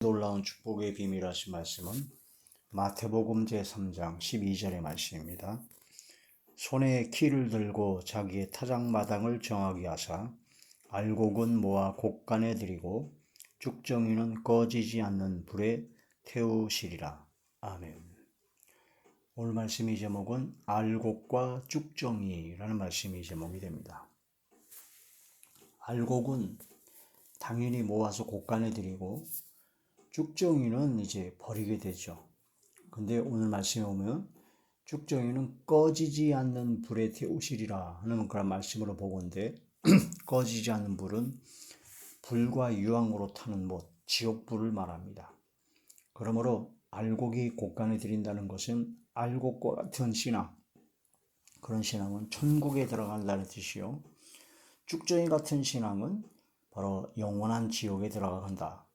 놀라운 축복의 비밀하신 말씀은 마태복음 제3장 12절의 말씀입니다. 손에 키를 들고 자기의 타작마당을 정하게 하사 알곡은 모아 곡간에 들이고 쭉정이는 꺼지지 않는 불에 태우시리라. 아멘. 오늘 말씀의 제목은 알곡과 쭉정이라는 말씀이 제목이 됩니다. 알곡은 당연히 모아서 곡간에 들이고 쭉정이는 이제 버리게 되죠. 근데 오늘 말씀에 보면 쭉정이는 꺼지지 않는 불에 태우시리라 하는 그런 말씀으로 보건대 꺼지지 않는 불은 불과 유황으로 타는 못, 지옥불을 말합니다. 그러므로 알곡이 곡간에 들인다는 것은 알곡과 같은 신앙, 그런 신앙은 천국에 들어간다는 뜻이요. 쭉정이 같은 신앙은 바로 영원한 지옥에 들어간다.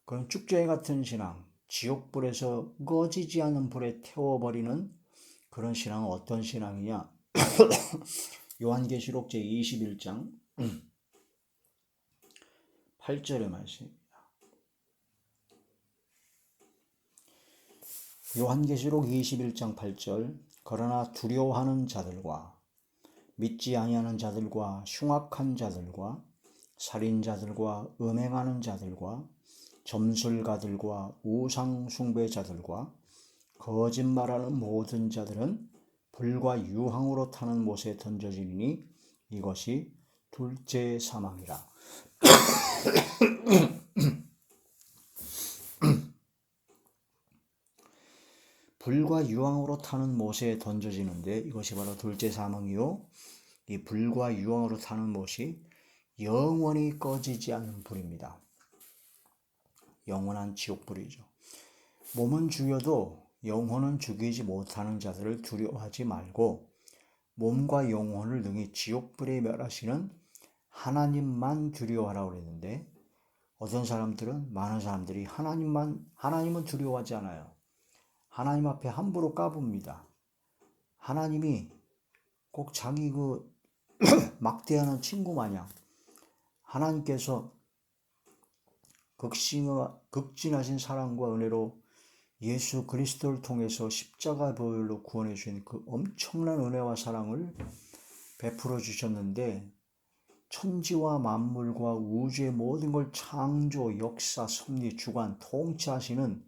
그럼 쭉정이 같은 신앙, 지옥불에서 꺼지지 않는 불에 태워버리는 그런 신앙은 어떤 신앙이냐? 요한계시록 제21장 8절의 말씀입니다. 요한계시록 21장 8절 그러나 두려워하는 자들과 믿지 아니하는 자들과 흉악한 자들과 살인자들과 음행하는 자들과 점술가들과 우상 숭배자들과 거짓말하는 모든 자들은 불과 유황으로 타는 못에 던져지니 이것이 둘째 사망이라. 불과 유황으로 타는 못에 던져지는데 이것이 바로 둘째 사망이요. 이 불과 유황으로 타는 못이 영원히 꺼지지 않는 불입니다. 영원한 지옥불이죠. 몸은 죽여도 영혼은 죽이지 못하는 자들을 두려워하지 말고 몸과 영혼을 능히 지옥불에 멸하시는 하나님만 두려워하라고 그랬는데 어떤 사람들은 많은 사람들이 하나님은 두려워하지 않아요. 하나님 앞에 함부로 까붑니다. 하나님이 꼭 자기 막대하는 친구 마냥 하나님께서 극진하신 사랑과 은혜로 예수 그리스도를 통해서 십자가 보혈로 구원해 주신 그 엄청난 은혜와 사랑을 베풀어 주셨는데 천지와 만물과 우주의 모든 걸 창조, 역사, 섭리, 주관, 통치하시는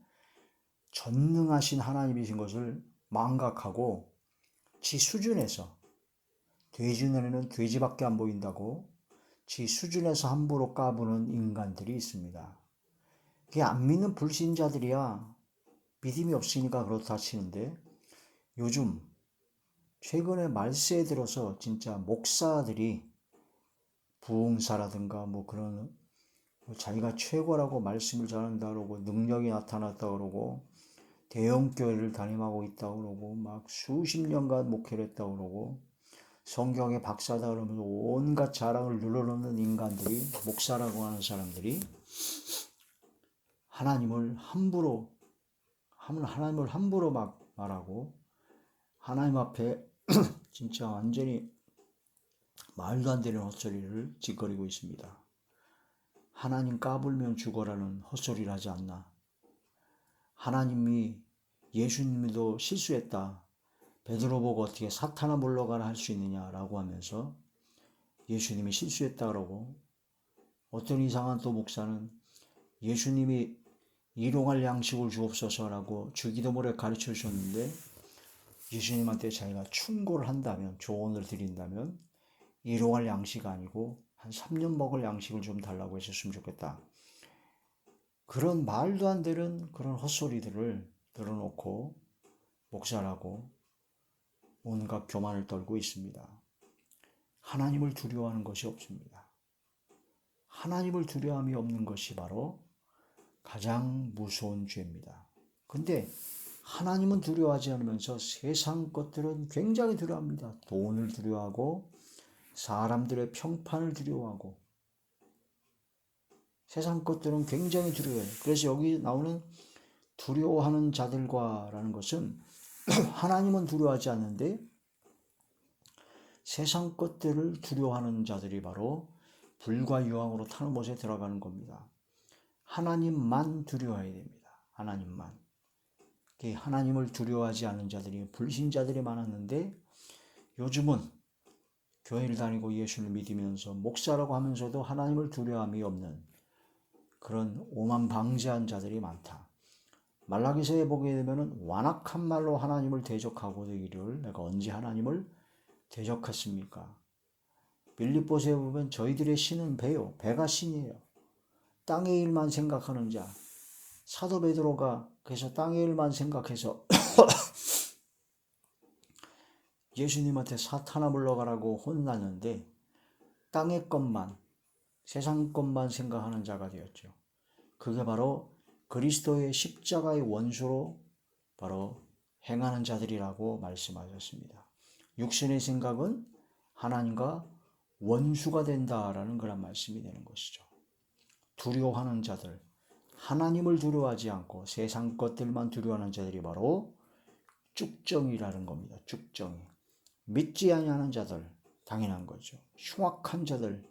전능하신 하나님이신 것을 망각하고 지 수준에서 돼지 눈에는 돼지밖에 안 보인다고 지 수준에서 함부로 까부는 인간들이 있습니다. 그게 안 믿는 불신자들이야 믿음이 없으니까 그렇다 치는데 요즘 최근에 말세에 들어서 진짜 목사들이 부흥사라든가 뭐 그런 자기가 최고라고 말씀을 전한다 그러고 능력이 나타났다 그러고 대형교회를 담임하고 있다 그러고 막 수십 년간 목회를 했다 그러고 성경의 박사다 그러면서 온갖 자랑을 늘어놓는 인간들이 목사라고 하는 사람들이 하나님을 함부로 막 말하고 하나님 앞에 진짜 완전히 말도 안 되는 헛소리를 짓거리고 있습니다. 하나님 까불면 죽어라는 헛소리를 하지 않나. 하나님이 예수님도 실수했다. 베드로 보고 어떻게 사탄아 물러가라 할 수 있느냐라고 하면서 예수님이 실수했다 그러고 어떤 이상한 또 목사는 예수님이 일용할 양식을 주옵소서라고 주기도문에 가르쳐 주셨는데 예수님한테 자기가 충고를 한다면 조언을 드린다면 일용할 양식 아니고 한 3년 먹을 양식을 좀 달라고 했었으면 좋겠다. 그런 말도 안 되는 그런 헛소리들을 들어놓고 목사라고 온갖 교만을 떨고 있습니다. 하나님을 두려워하는 것이 없습니다. 하나님을 두려움이 없는 것이 바로 가장 무서운 죄입니다. 근데 하나님은 두려워하지 않으면서 세상 것들은 굉장히 두려워합니다. 돈을 두려워하고 사람들의 평판을 두려워하고 세상 것들은 굉장히 두려워해요. 그래서 여기 나오는 두려워하는 자들과 라는 것은 하나님은 두려워하지 않는데 세상 것들을 두려워하는 자들이 바로 불과 유황으로 타는 못에 들어가는 겁니다. 하나님만 두려워해야 됩니다. 하나님만. 하나님을 두려워하지 않는 자들이, 불신자들이 많았는데 요즘은 교회를 다니고 예수를 믿으면서 목사라고 하면서도 하나님을 두려움이 없는 그런 오만방자한 자들이 많다. 말라기서에 보게 되면 완악한 말로 하나님을 대적하고도 이를 내가 언제 하나님을 대적했습니까? 빌립보서에 보면 저희들의 신은 배요. 배가 신이에요. 땅의 일만 생각하는 자. 사도 베드로가 그래서 땅의 일만 생각해서 예수님한테 사탄아 물러가라고 혼났는데 땅의 것만, 세상 것만 생각하는 자가 되었죠. 그게 바로 그리스도의 십자가의 원수로 바로 행하는 자들이라고 말씀하셨습니다. 육신의 생각은 하나님과 원수가 된다라는 그런 말씀이 되는 것이죠. 두려워하는 자들, 하나님을 두려워하지 않고 세상 것들만 두려워하는 자들이 바로 쭉정이라는 겁니다. 쭉정이. 믿지 아니하는 자들, 당연한 거죠. 흉악한 자들,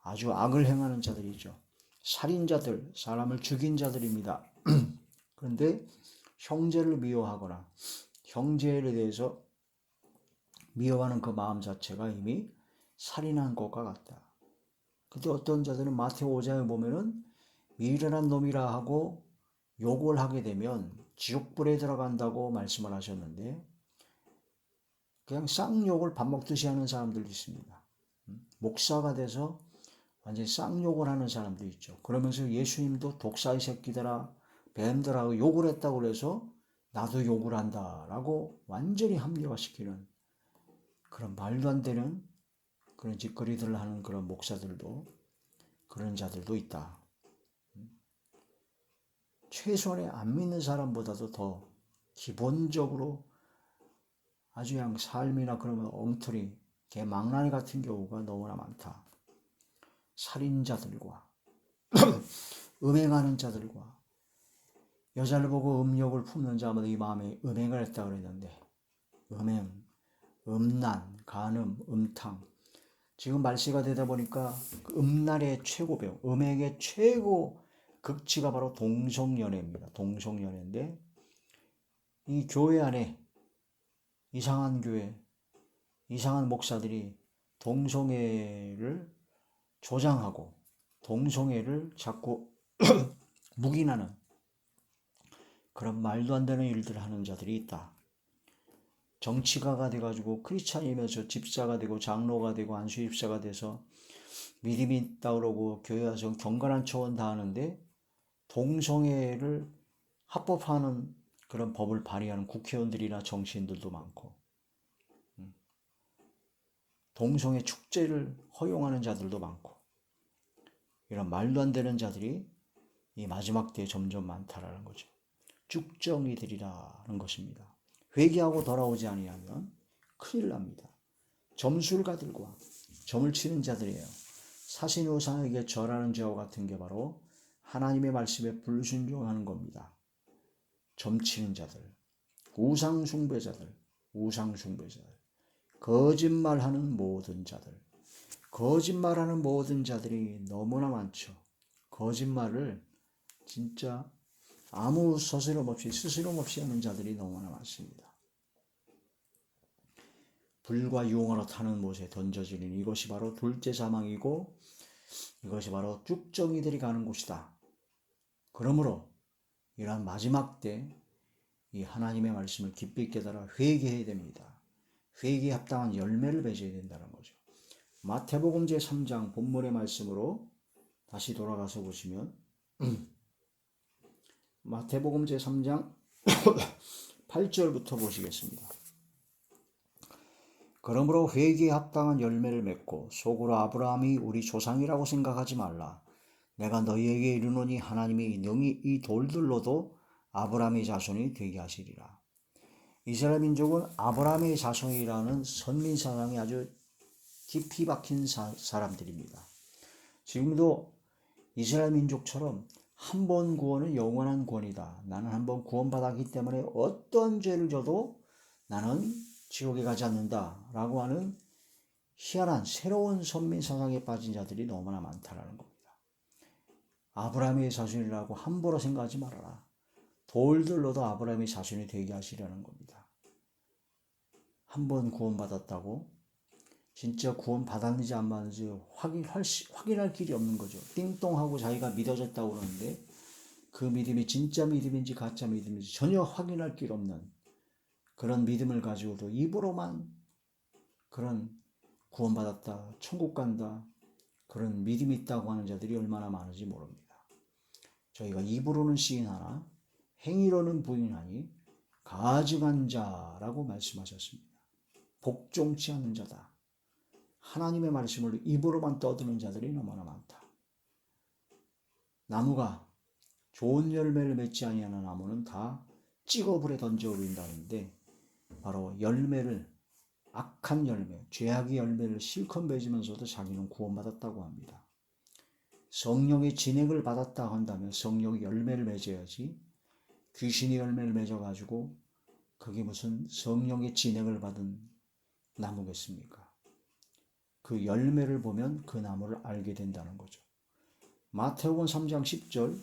아주 악을 행하는 자들이죠. 살인자들, 사람을 죽인 자들입니다. 그런데 형제를 미워하거나 형제에 대해서 미워하는 그 마음 자체가 이미 살인한 것과 같다. 근데 어떤 자들은 마태오 5장에 보면은 미련한 놈이라 하고 욕을 하게 되면 지옥불에 들어간다고 말씀을 하셨는데 그냥 쌍욕을 밥 먹듯이 하는 사람들도 있습니다. 목사가 돼서 완전히 쌍욕을 하는 사람도 있죠. 그러면서 예수님도 독사의 새끼들아 뱀들하고 욕을 했다고 그래서 나도 욕을 한다라고 완전히 합리화시키는 그런 말도 안 되는 그런 짓거리들을 하는 그런 목사들도 그런 자들도 있다. 최소한의 안 믿는 사람보다도 더 기본적으로 아주 그냥 삶이나 그러면 엉터리, 개망나니 같은 경우가 너무나 많다. 살인자들과 음행하는 자들과 여자를 보고 음욕을 품는 자마다 이 마음에 음행을 했다 그랬는데 음행, 음란, 간음, 음탕 지금 말세가 되다 보니까 음란의 최고배우, 음행의 최고 극치가 바로 동성연애입니다. 동성연애인데 이 교회 안에 이상한 교회, 이상한 목사들이 동성애를 조장하고 동성애를 자꾸 묵인하는 그런 말도 안 되는 일들을 하는 자들이 있다. 정치가가 돼가지고 크리스찬이면서 집사가 되고 장로가 되고 안수집사가 돼서 믿음이 있다 그러고 교회 와서 경건한 초원 다 하는데 동성애를 합법화하는 그런 법을 발의하는 국회의원들이나 정치인들도 많고 동성애 축제를 허용하는 자들도 많고 이런 말도 안 되는 자들이 이 마지막 때에 점점 많다라는 거죠. 쭉정이들이라는 것입니다. 회개하고 돌아오지 아니하면 큰일 납니다. 점술가들과 점을 치는 자들이에요. 사신우상에게 절하는 자와 같은 게 바로 하나님의 말씀에 불순종하는 겁니다. 점치는 자들, 우상숭배자들, 거짓말하는 모든 자들, 거짓말하는 모든 자들이 너무나 많죠. 거짓말을 진짜 아무 스스럼 없이 하는 자들이 너무나 많습니다. 불과 유황으로 타는 못에 던져지는 이것이 바로 둘째 사망이고 이것이 바로 쭉정이들이 가는 곳이다. 그러므로 이러한 마지막 때 이 하나님의 말씀을 깊이 깨달아 회개해야 됩니다. 회개에 합당한 열매를 맺어야 된다는 거죠. 마태복음 제3장 본문의 말씀으로 다시 돌아가서 보시면 마태복음 제3장 8절부터 보시겠습니다. 그러므로 회개에 합당한 열매를 맺고 속으로 아브라함이 우리 조상이라고 생각하지 말라. 내가 너희에게 이르노니 하나님이 능히 이 돌들로도 아브라함의 자손이 되게 하시리라. 이스라엘 민족은 아브라함의 자손이라는 선민사상이 아주 깊이 박힌 사람들입니다. 지금도 이스라엘 민족처럼 한 번 구원은 영원한 구원이다. 나는 한 번 구원받았기 때문에 어떤 죄를 져도 나는 지옥에 가지 않는다 라고 하는 희한한 새로운 선민사상에 빠진 자들이 너무나 많다라는 겁니다. 아브라함의 자손이라고 함부로 생각하지 말아라. 돌들로도 아브라함의 자손이 되게 하시려는 겁니다. 한 번 구원받았다고 진짜 구원받았는지 안 받았는지 확인할 길이 없는 거죠. 띵동하고 자기가 믿어졌다고 그러는데 그 믿음이 진짜 믿음인지 가짜 믿음인지 전혀 확인할 길 없는 그런 믿음을 가지고도 입으로만 그런 구원받았다, 천국 간다, 그런 믿음이 있다고 하는 자들이 얼마나 많은지 모릅니다. 저희가 입으로는 시인하나 행위로는 부인하니 가증한 자라고 말씀하셨습니다. 복종치 않는 자다. 하나님의 말씀을 입으로만 떠드는 자들이 너무나 많다. 나무가 좋은 열매를 맺지 아니하는 나무는 다 찍어 불에 던져 버린다는데 바로 열매를 악한 열매, 죄악의 열매를 실컷 맺으면서도 자기는 구원받았다고 합니다. 성령의 진액을 받았다 한다면 성령의 열매를 맺어야지 귀신의 열매를 맺어가지고 그게 무슨 성령의 진액을 받은 나무겠습니까? 그 열매를 보면 그 나무를 알게 된다는 거죠. 마태복음 3장 10절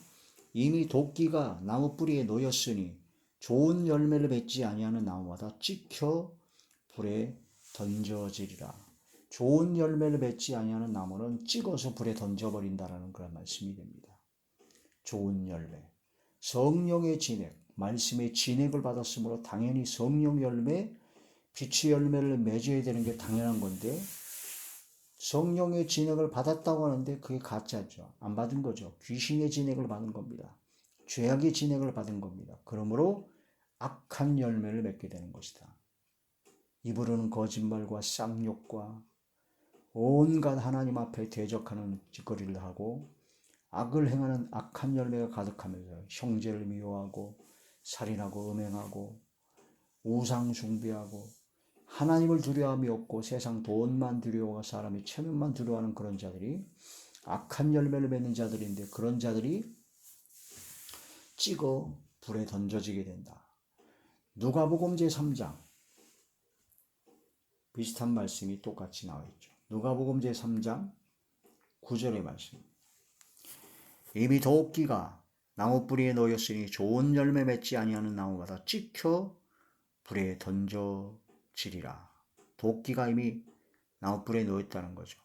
이미 도끼가 나무 뿌리에 놓였으니 좋은 열매를 맺지 아니하는 나무마다 찍혀 불에 던져지리라. 좋은 열매를 맺지 아니하는 나무는 찍어서 불에 던져버린다라는 그런 말씀이 됩니다. 좋은 열매, 성령의 진액, 말씀의 진액을 받았으므로 당연히 성령 열매, 빛의 열매를 맺어야 되는 게 당연한 건데 성령의 진액을 받았다고 하는데 그게 가짜죠. 안 받은 거죠. 귀신의 진액을 받은 겁니다. 죄악의 진액을 받은 겁니다. 그러므로 악한 열매를 맺게 되는 것이다. 입으로는 거짓말과 쌍욕과 온갖 하나님 앞에 대적하는 짓거리를 하고 악을 행하는 악한 열매가 가득하면서 형제를 미워하고 살인하고 음행하고 우상 숭배하고 하나님을 두려움이 없고 세상 돈만 두려워하고 사람의 체면만 두려워하는 그런 자들이 악한 열매를 맺는 자들인데 그런 자들이 찍어 불에 던져지게 된다. 누가복음 제3장 비슷한 말씀이 똑같이 나와 있죠. 누가복음 제3장 9절의 말씀. 이미 도끼가 나무 뿌리에 놓였으니 좋은 열매 맺지 아니하는 나무마다 찍혀 불에 던져지리라. 도끼가 이미 나무 뿌리에 놓였다는 거죠.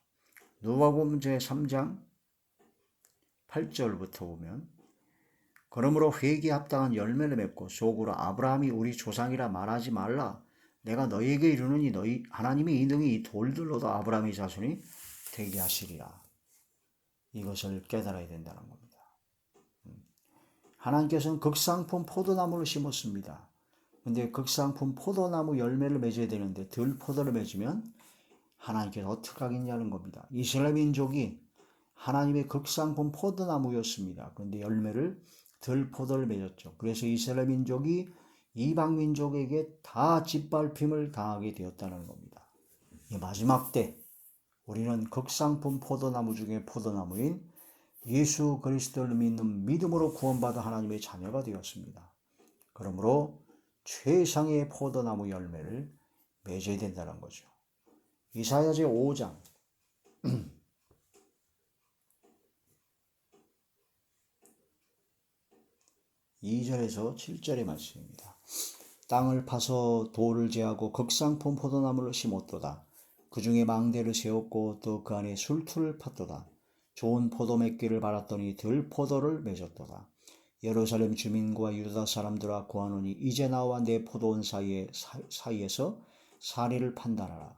누가복음 제3장 8절부터 보면 그러므로 회개에 합당한 열매를 맺고 속으로 아브라함이 우리 조상이라 말하지 말라. 내가 너희에게 이르노니 너희 하나님이 이 능히 이 돌들로도 아브라함의 자손이 되게 하시리라. 이것을 깨달아야 된다는 겁니다. 하나님께서는 극상품 포도나무를 심었습니다. 근데 극상품 포도나무 열매를 맺어야 되는데 들포도를 맺으면 하나님께서 어떻게 하겠냐는 겁니다. 이스라엘 민족이 하나님의 극상품 포도나무였습니다. 그런데 열매를 들포도를 맺었죠. 그래서 이스라엘 민족이 이방 민족에게 다 짓밟힘을 당하게 되었다는 겁니다. 이 마지막 때 우리는 극상품 포도나무 중에 포도나무인 예수 그리스도를 믿는 믿음으로 구원받아 하나님의 자녀가 되었습니다. 그러므로 최상의 포도나무 열매를 맺어야 된다는 거죠. 이사야 제5장 2절에서 7절의 말씀입니다. 땅을 파서 돌을 제하고 극상품 포도나무를 심었도다. 그 중에 망대를 세웠고 또 그 안에 술투를 팠도다. 좋은 포도 맺기를 바랐더니 들포도를 맺었도다. 예루살렘 주민과 유다 사람들아 구하노니 이제 나와 내 포도원 사이에서 사리를 판단하라.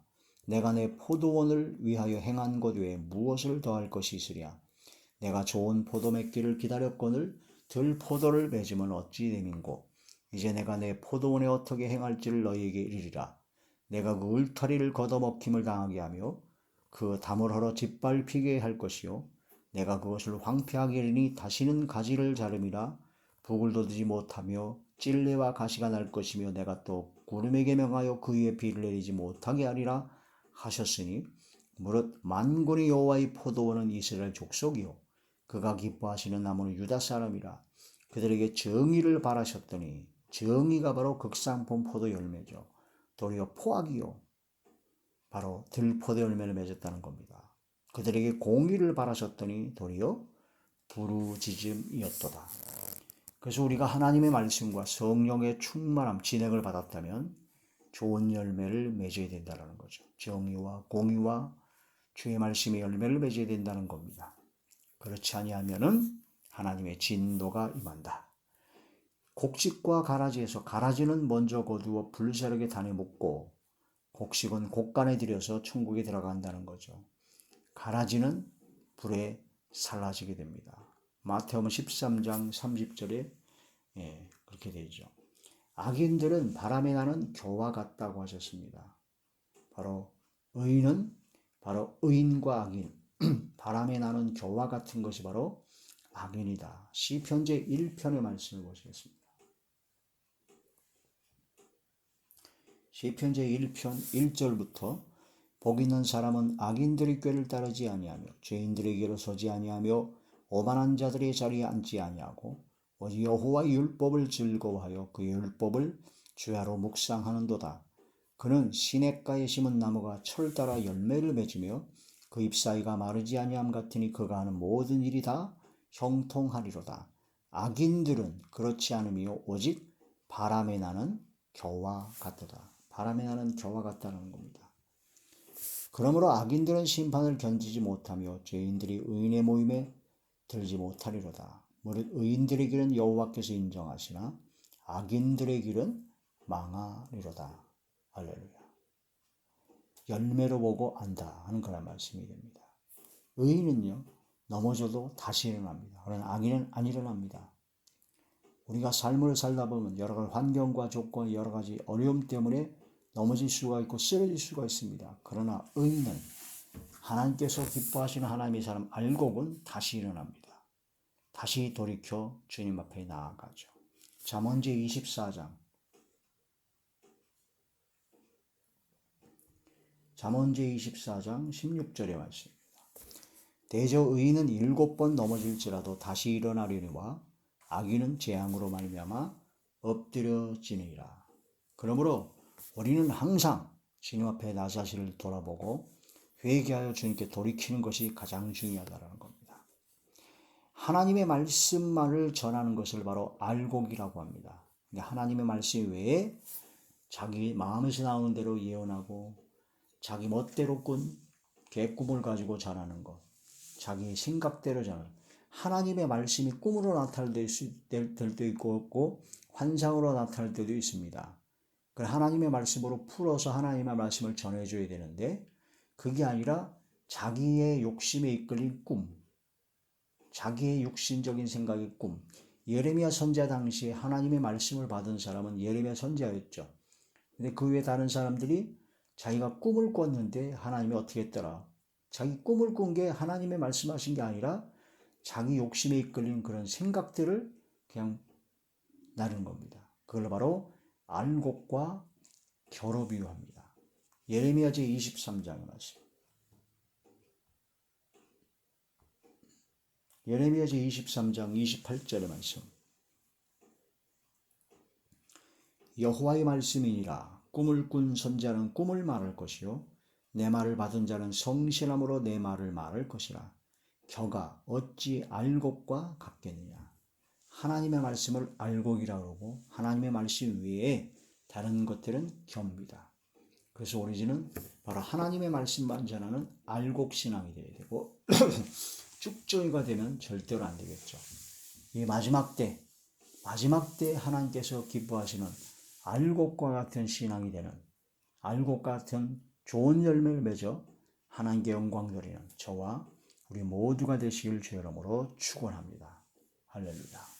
내가 내 포도원을 위하여 행한 것 외에 무엇을 더할 것이 있으랴. 내가 좋은 포도 맺기를 기다렸거늘 들포도를 맺으면 어찌 됨인고. 이제 내가 내 포도원에 어떻게 행할지를 너희에게 이르리라. 내가 그 울타리를 걷어먹힘을 당하게 하며 그 담을 헐어 짓밟히게 할 것이요 내가 그것을 황폐하게 하리니 다시는 가지를 자름이라 북을 돋지 못하며 찔레와 가시가 날 것이며 내가 또 구름에게 명하여 그 위에 비를 내리지 못하게 하리라 하셨으니 무릇 만군의 여호와의 포도원은 이스라엘 족속이요 그가 기뻐하시는 나무는 유다 사람이라. 그들에게 정의를 바라셨더니 정의가 바로 극상품 포도 열매죠. 도리어 포악이요 바로 들포도 열매를 맺었다는 겁니다. 그들에게 공의를 바라셨더니 도리어 부르짖음이었도다. 그래서 우리가 하나님의 말씀과 성령의 충만함, 진행을 받았다면 좋은 열매를 맺어야 된다는 거죠. 정의와 공의와 주의 말씀의 열매를 맺어야 된다는 겁니다. 그렇지 아니하면은 하나님의 진노가 임한다. 곡식과 가라지에서 가라지는 먼저 거두어 불사르게 단에 묻고 곡식은 곡간에 들여서 천국에 들어간다는 거죠. 가라지는 불에 살라지게 됩니다. 마태복음 13장 30절에 그렇게 되죠. 악인들은 바람에 나는 겨와 같다고 하셨습니다. 바로 의인과 악인, 바람에 나는 겨와 같은 것이 바로 악인이다. 시편 제1편의 말씀을 보시겠습니다. 시편 제1편 1절부터 복 있는 사람은 악인들의 꾀를 따르지 아니하며 죄인들의 길을 서지 아니하며 오만한 자들의 자리에 앉지 아니하고 오직 여호와의 율법을 즐거워하여 그 율법을 주야로 묵상하는도다. 그는 시냇가에 심은 나무가 철 따라 열매를 맺으며 그 잎사이가 마르지 아니함 같으니 그가 하는 모든 일이 다 형통하리로다. 악인들은 그렇지 않으며 오직 바람에 나는 겨와 같도다. 바람에 나는 겨와 같다는 겁니다. 그러므로 악인들은 심판을 견디지 못하며 죄인들이 의인의 모임에 들지 못하리로다. 무릇 의인들의 길은 여호와께서 인정하시나 악인들의 길은 망하리로다. 할렐루야. 열매로 보고 안다 하는 그런 말씀이 됩니다. 의인은요 넘어져도 다시 일어납니다. 그러나 악인은 안 일어납니다. 우리가 삶을 살다 보면 여러 가지 환경과 조건, 여러 가지 어려움 때문에 넘어질 수가 있고 쓰러질 수가 있습니다. 그러나 의인은 하나님께서 기뻐하시는 하나님의 사람 알곡은 다시 일어납니다. 다시 돌이켜 주님 앞에 나아가죠. 잠언 제24장 16절의 말씀입니다. 대저 의인은 7번 넘어질지라도 다시 일어나려니와 악인은 재앙으로 말미암아 엎드려지느니라. 그러므로 우리는 항상 주님 앞에 나 자신을 돌아보고 회개하여 주님께 돌이키는 것이 가장 중요하다는 겁니다. 하나님의 말씀만을 전하는 것을 바로 알곡이라고 합니다. 하나님의 말씀 외에 자기 마음에서 나오는 대로 예언하고 자기 멋대로 꾼 개꿈을 가지고 전하는 것, 자기 생각대로 전하는 하나님의 말씀이 꿈으로 나타날 때도 있고 환상으로 나타날 때도 있습니다. 하나님의 말씀으로 풀어서 하나님의 말씀을 전해줘야 되는데 그게 아니라 자기의 욕심에 이끌린 꿈, 자기의 육신적인 생각의 꿈. 예레미야 선지자 당시에 하나님의 말씀을 받은 사람은 예레미야 선지자였죠. 근데 그 외에 다른 사람들이 자기가 꿈을 꿨는데 하나님이 어떻게 했더라? 자기 꿈을 꾼 게 하나님의 말씀하신 게 아니라 자기 욕심에 이끌린 그런 생각들을 그냥 나눈 겁니다. 그걸 바로 알곡과 겨로 비유합니다. 예레미야 제23장의 말씀. 예레미야 제23장 28절의 말씀. 여호와의 말씀이니라. 꿈을 꾼 선지자는 꿈을 말할 것이요 내 말을 받은 자는 성실함으로 내 말을 말할 것이라. 겨가 어찌 알곡과 같겠느냐. 하나님의 말씀을 알곡이라고 그러고 하나님의 말씀 외에 다른 것들은 겨입니다. 그래서 우리는 바로 하나님의 말씀만 전하는 알곡신앙이 되어야 되고 쭉정이가 되면 절대로 안 되겠죠. 이 마지막 때 하나님께서 기뻐하시는 알곡과 같은 신앙이 되는 알곡 같은 좋은 열매를 맺어 하나님께 영광 돌리는 저와 우리 모두가 되시길 주의 이름으로 축원합니다. 할렐루야.